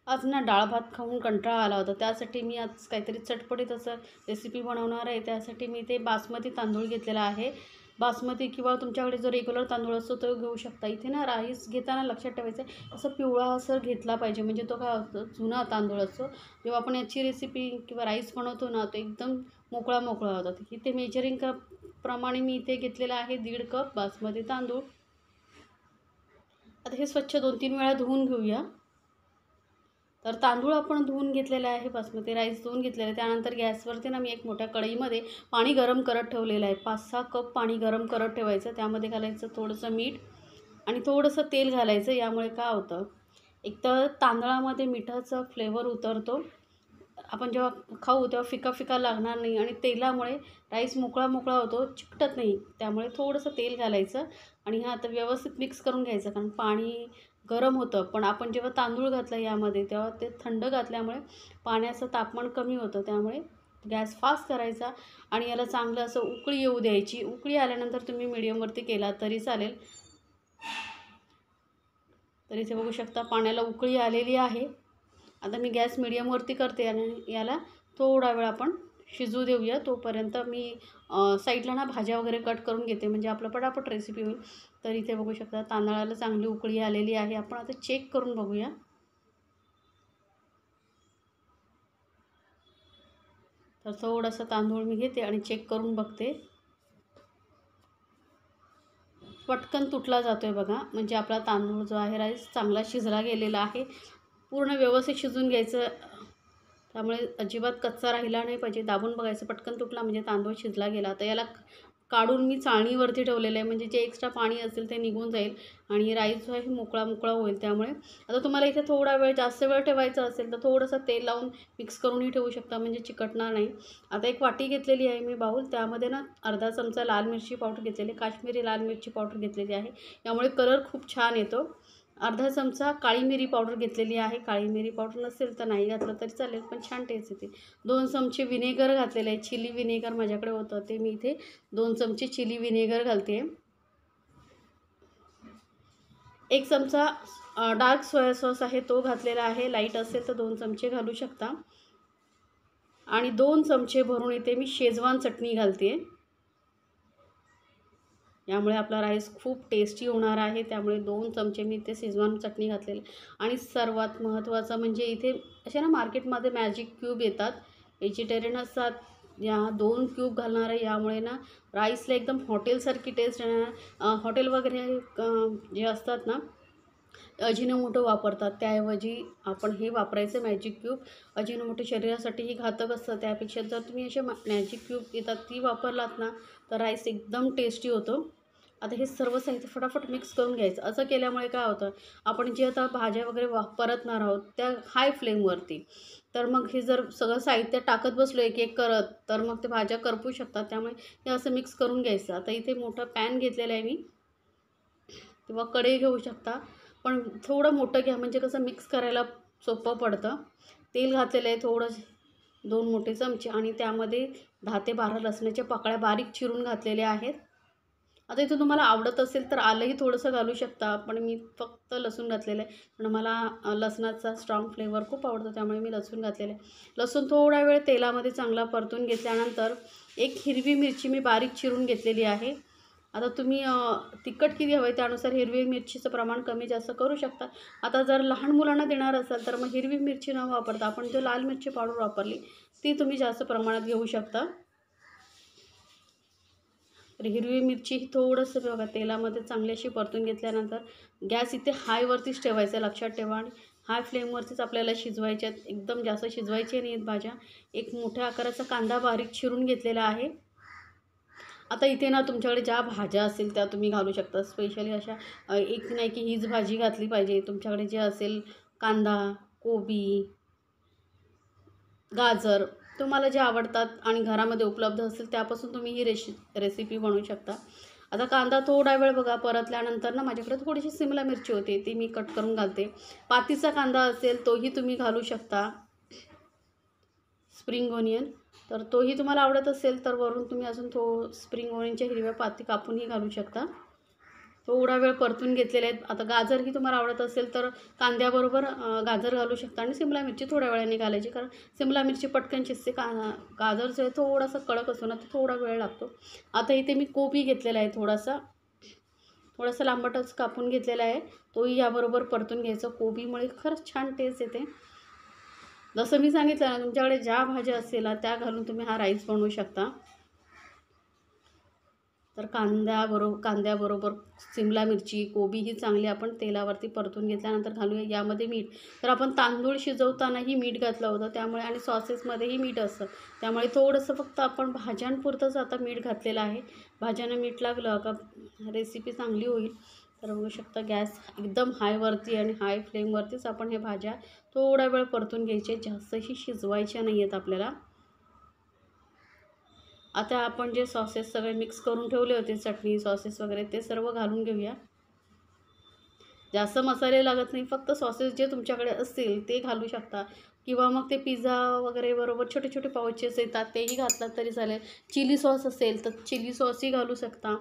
आज ना डाळ भात खाऊन कंटाळा आला होता, त्यासाठी मी आज काहीतरी चटपटीत असं रेसिपी बनवणार आहे। त्यासाठी मी ते बासमती तांदूळ घेतलेला आहे। बासमती किंवा तुमच्याकडे जो रेग्युलर तांदूळ असतो तो घेऊ शकता। इथे ना राईस घेताना लक्षात ठेवायचं आहे, असं पिवळासर घेतला पाहिजे, म्हणजे तो काय होतो जुना तांदूळ असतो। जेव्हा आपण याची रेसिपी किंवा राईस बनवतो ना, तो एकदम मोकळा मोकळा होता। इथे मेजरिंग प्रमाणे मी इथे घेतलेला आहे 1.5 कप बासमती तांदूळ। आता हे स्वच्छ 2-3 वेळा धुवून घेऊया। तर तांदूळ आपण धुवून घेतलेले आहे, बासमती राईस धुवून घेतलेलं आहे। त्यानंतर गॅसवरती ना मी एक मोठ्या कढईमध्ये पाणी गरम करत ठेवलेलं आहे। 5-6 कप पाणी गरम करत ठेवायचं। त्यामध्ये घालायचं थोडंसं मीठ आणि थोडंसं तेल घालायचं। यामुळे काय होतं, एक तर तांदळामध्ये मिठाचा फ्लेवर उतरतो, आपण जेव्हा खाऊ तेव्हा फिका फिका लागणार नाही, आणि तेलामुळे राईस मोकळा मोकळा होतो, चिकटत नाही। त्यामुळे थोडंसं तेल घालायचं आणि हा आता व्यवस्थित मिक्स करून घ्यायचं। कारण पाणी गरम होतं, पण आपण जेव्हा तांदूळ घातला यामध्ये तेव्हा ते थंड घातल्यामुळे पाण्याचं तापमान कमी होतं। त्यामुळे गॅस फास्ट करायचा आणि याला चांगलं असं उकळी येऊ द्यायची। उकळी आल्यानंतर तुम्ही मीडियमवरती केला तरी चालेल। तर इथे बघू शकता पाण्याला उकळी आलेली आहे। आता मी गॅस मीडियमवरती करते आणि याला थोडा वेळ आपण शिजू देऊया। तोपर्यंत मी साईडला ना भाज्या वगैरे कट करून घेते, म्हणजे आपलं पटापट रेसिपी होईल। तर इथे बघू शकता तांदळाला चांगली उकळी आलेली आहे। आपण आता चेक करून बघूया। तर थोडंसं तांदूळ मी घेते आणि चेक करून बघते। पटकन तुटला जातो आहे बघा, म्हणजे आपला तांदूळ जो आहे राईस चांगला शिजला गेलेला आहे। पूर्ण व्यवस्थित शिजून घ्यायचं, त्यामुळे अजिबात कच्चा राहिला नाही पाहिजे। दाबून बघायचं, पटकन तुटला म्हणजे तांदूळ शिजला गेला। तर याला काढून मी चाळणीवरती ठेवलेलं आहे, म्हणजे जे एक्स्ट्रा पाणी असेल ते निघून जाईल आणि राईस जो आहे मोकळा मोकळा होईल। त्यामुळे आता तुम्हाला इथे थोडा वेळ जास्त वेळ ठेवायचं असेल तर थोडंसं तेल लावून मिक्स करूनही ठेवू शकता, म्हणजे चिकटणार नाही। आता एक वाटी घेतलेली आहे मी बाउल, त्यामध्ये ना अर्धा चमचा लाल मिरची पावडर घेतलेली, काश्मीरी लाल मिरची पावडर घेतलेली आहे, यामुळे कलर खूप छान येतो। अर्धा चमचा काळी मिरी पावडर घेतलेली आहे। काळी मिरी पावडर नसेल तर नाही घातलं तरी चालेल, पण छान टेस्ट येते। 2 चमचे विनेगर घातलेले आहे, चिली विनेगर माझ्याकडे होतं ते मी इथे 2 चमचे चिली विनेगर घालते। 1 चमचा डार्क सोया सॉस आहे तो घातलेला आहे, लाईट असेल तर 2 चमचे घालू शकता। आणि 2 चमचे भरून इथे मी शेजवान चटणी घालते, यामुळे आपला राईस खूप टेस्टी होणार आहे। त्यामुळे 2 चमचे मी इथे शेजवान चटणी घातलेली। आणि सर्वात महत्त्वाचं म्हणजे इथे असे ना मार्केटमध्ये मॅजिक क्यूब येतात, व्हेजिटेरियन असतात, या 2 क्यूब घालणार आहे। यामुळे ना राईसला एकदम हॉटेलसारखी टेस्ट येणार। हॉटेल वगैरे जे असतात ना अजिनोमोटो वापरतात, त्याऐवजी आपण हे वापरायचं मॅजिक क्यूब। अजिनोमोटो शरीरासाठीही घातक असतं, त्यापेक्षा जर तुम्ही असे मॅजिक क्यूब येतात ती वापरलात ना तर राईस एकदम टेस्टी होतो। आता हे सर्व साहित्य फटाफट मिक्स करून घ्यायचं। असं केल्यामुळे काय होतं, आपण जे आता भाज्या वगैरे परतणार आहोत त्या हाय फ्लेमवरती, तर मग हे जर सगळं साहित्य टाकत बसलो एक एक करत तर मग ते भाज्या करपू शकतात। त्यामुळे हे असं मिक्स करून घ्यायचं। आता इथे मोठा पॅन घेतलेला आहे मी, किंवा कढई घेऊ शकता, पण थोडं मोठं घ्या, म्हणजे कसं मिक्स करायला सोपं पडतं। तेल घातलेलं आहे थोडं, 2 मोठे चमचे, आणि त्यामध्ये 10 ते 12 लसणाच्या पाकळ्या बारीक चिरून घातलेल्या आहेत। आता इथे तुम्हाला आवडत असेल तर आलंही थोडंसं घालू शकता, पण मी फक्त लसूण घातलेलं आहे, पण मला लसणाचा स्ट्रॉंग फ्लेवर खूप आवडतो, त्यामुळे मी लसूण घातलेलं आहे। लसूण थोडा वेळ तेलामध्ये चांगला परतून घेतल्यानंतर एक हिरवी मिरची मी बारीक चिरून घेतलेली आहे। आता तुम्ही तिखट किती हवं आहे त्यानुसार हिरवी मिरचीचं प्रमाण कमी जास्त करू शकता। आता जर लहान मुलांना देणार असाल तर मग हिरवी मिरची न वापरता आपण जो लाल मिरची पावडर वापरली ती तुम्ही जास्त प्रमाणात घेऊ शकता। तर हिरवी मिरची थोडंसं बघा तेलामध्ये चांगली अशी परतून घेतल्यानंतर गॅस इथे हायवरतीच ठेवायचा, लक्षात ठेवा। आणि हाय फ्लेमवरतीच आपल्याला शिजवायच्या आहेत, एकदम जास्त शिजवायचे नाहीत भाज्या। एक मोठ्या आकाराचा कांदा बारीक चिरून घेतलेला आहे। आता इथे ना तुमच्याकडे ज्या भाज्या असेल त्या तुम्ही घालू शकता, स्पेशली अशा एक नाही की हीच भाजी घातली पाहिजे। तुमच्याकडे जे असेल कांदा, कोबी, गाजर, तुम्हाला जे आवडतात आणि घरामध्ये उपलब्ध असेल त्यापासून तुम्ही ही रेसिपी बनवू शकता। आता कांदा थोडा वेळ बघा परतल्यानंतर ना माझ्याकडे थोडीशी शिमला मिरची होती, ती मी कट करून घालते। पातीचा कांदा असेल तोही तुम्ही घालू शकता, स्प्रिंग ओनियन, तर तोही तुम्हाला आवडत असेल तर वरून तुम्ही अजून स्प्रिंग ओनियनच्या हिरव्या पाती कापूनही घालू शकता। थोडा वेळ परतून घेतलेले आहेत. आता गाजरही तुम्हाला आवडत असेल तर कांद्याबरोबर गाजर घालू शकता आणि शिमला मिरची थोड्या वेळाने घालायची, कारण शिमला मिरची पटकन शिजते. गाजर जो आहे थोडासा कडक असतो ना, तर थोडा वेळ लागतो. आता इथे मी कोबी घेतलेला आहे, थोडासा लांबटच कापून घेतलेला आहे, तोही याबरोबर परतून घ्यायचा. कोबीमुळे खरंच छान टेस्ट येते. जसं मी सांगितलं ना, तुमच्याकडे ज्या भाज्या असतील ना त्या घालून तुम्ही हा राईस बनवू शकता. तर कांद्याबरोबर शिमला मिरची, कोबी ही चांगली आपण तेलावरती परतून घेतल्यानंतर घालूया यामध्ये मीठ. तर आपण तांदूळ शिजवतानाही मीठ घातलं होतं, त्यामुळे आणि सॉसेसमध्येही मीठ असतं, त्यामुळे थोडंसं फक्त आपण भाज्यांपुरतंच आता मीठ घातलेलं आहे. भाज्यांना मीठ लागलं का रेसिपी चांगली होईल. तर बघू शकता गॅस एकदम हायवरती आणि हाय फ्लेमवरतीच आपण हे भाज्या थोडा वेळ परतून घ्यायचे, जास्तही शिजवायच्या नाही आहेत आपल्याला. आता आपण जे सॉसेस सगळे मिक्स करून ठेवले होते, चटणी सॉसेस वगैरे, ते सर्व घालून घेऊया. जास्त मसाले लागत नाही, फक्त सॉसेस जे तुमच्याकडे असतील ते घालू शकता, किंवा मग ते पिझ्झा वगैरे बरोबर छोटे छोटे पाउचेस येतात तेही घातलात तरी चालेल. चिली सॉस असेल तर चिली सॉसही घालू शकता,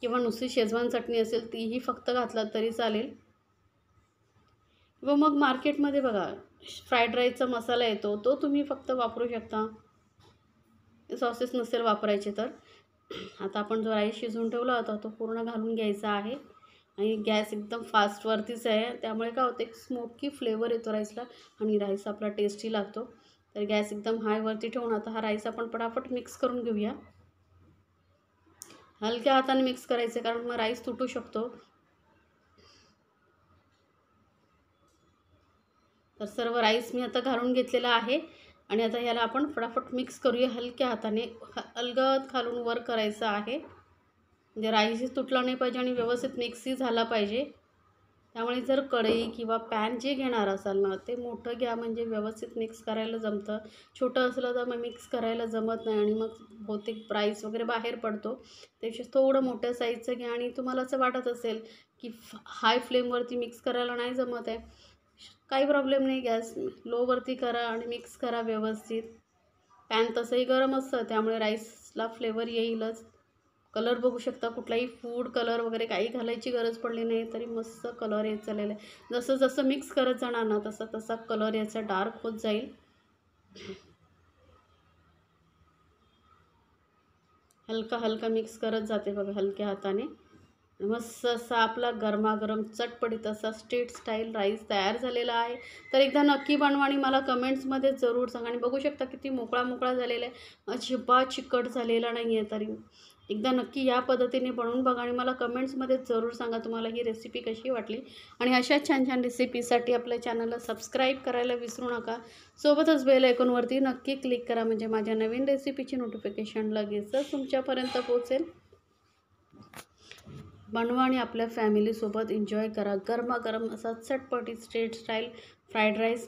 किंवा नुसती शेजवान चटणी असेल तीही फक्त घातलात तरी चालेल. किंवा मग मार्केटमध्ये बघा फ्राईड राईसचा मसाला येतो, तो तुम्ही फक्त वापरू शकता, सॉसेस नसेल वापरायचे तर. आता आपण जो राईस शिजवून ठेवला होता तो पूर्ण घालून घ्यायचा आहे, आणि गॅस एकदम फास्टवरतीच आहे, त्यामुळे काय होतं एक स्मोकी फ्लेवर येतो राईसला, आणि राईस आपला टेस्टी लागतो. तर गॅस एकदम हायवरती ठेवून आता हा राईस आपण पटापट मिक्स करून घेऊया. हलक्या हाताने मिक्स करायचं, कारण मग राईस तुटू शकतो. तर सर्व राईस मी आता घालून घेतलेला आहे, आणि आता याला आपण फटाफट मिक्स करूया हलक्या हाताने. अलगद खालून वर करायचं आहे, म्हणजे राईसही तुटला नाही पाहिजे आणि व्यवस्थित मिक्सही झाला पाहिजे. त्यामुळे जर कढई किंवा पॅन जे घेणार असाल ना, ते मोठं घ्या, म्हणजे व्यवस्थित मिक्स करायला जमतं. छोटं असलं तर मग मिक्स करायला जमत नाही, आणि मग बहुतेक राईस वगैरे बाहेर पडतो. त्यापेक्षा थोडं मोठ्या साईजचं घ्या, आणि तुम्हाला असं वाटत असेल की हाय फ्लेमवरती मिक्स करायला नाही जमत आहे, काही प्रॉब्लेम नाही, गॅस लोवरती करा आणि मिक्स करा व्यवस्थित. पॅन तसंही गरम असतं, त्यामुळे राईसला फ्लेवर येईलच. कलर बघू शकता, कुठलाही फूड कलर वगैरे काही घालायची गरज पडली नाही तरी मस्त कलर येत चाललेला आहे. जसं जसं मिक्स करत जाणार ना, तसा तसा कलर याचा डार्क होत जाईल. हलका हलका मिक्स करत जाते बघा हलक्या हाताने. मस्त असा आपला गरमागरम चटपटीत असा स्ट्रीट स्टाईल राईस तयार झालेला आहे. तर एकदा नक्की बनवा आणि मला कमेंट्समध्ये जरूर सांगा. आणि बघू शकता किती मोकळा मोकळा झालेला आहे, अजिबात चिकट झालेला नाही आहे. तरी एकदा नक्की या पद्धतीने बनवून बघा, आणि मला कमेंट्समध्ये जरूर सांगा तुम्हाला ही रेसिपी कशी वाटली. आणि अशा छान छान रेसिपीसाठी आपल्या चॅनलला सबस्क्राईब करायला विसरू नका. सोबतच बेल आयकॉनवरती नक्की क्लिक करा, म्हणजे माझ्या नवीन रेसिपीची नोटिफिकेशन लगेचच तुमच्यापर्यंत पोहोचेल. बनवा आणि आपल्या फॅमिलीसोबत एन्जॉय करा गरमागरम असा चटपटीत स्ट्रीट स्टाईल फ्राईड राईस.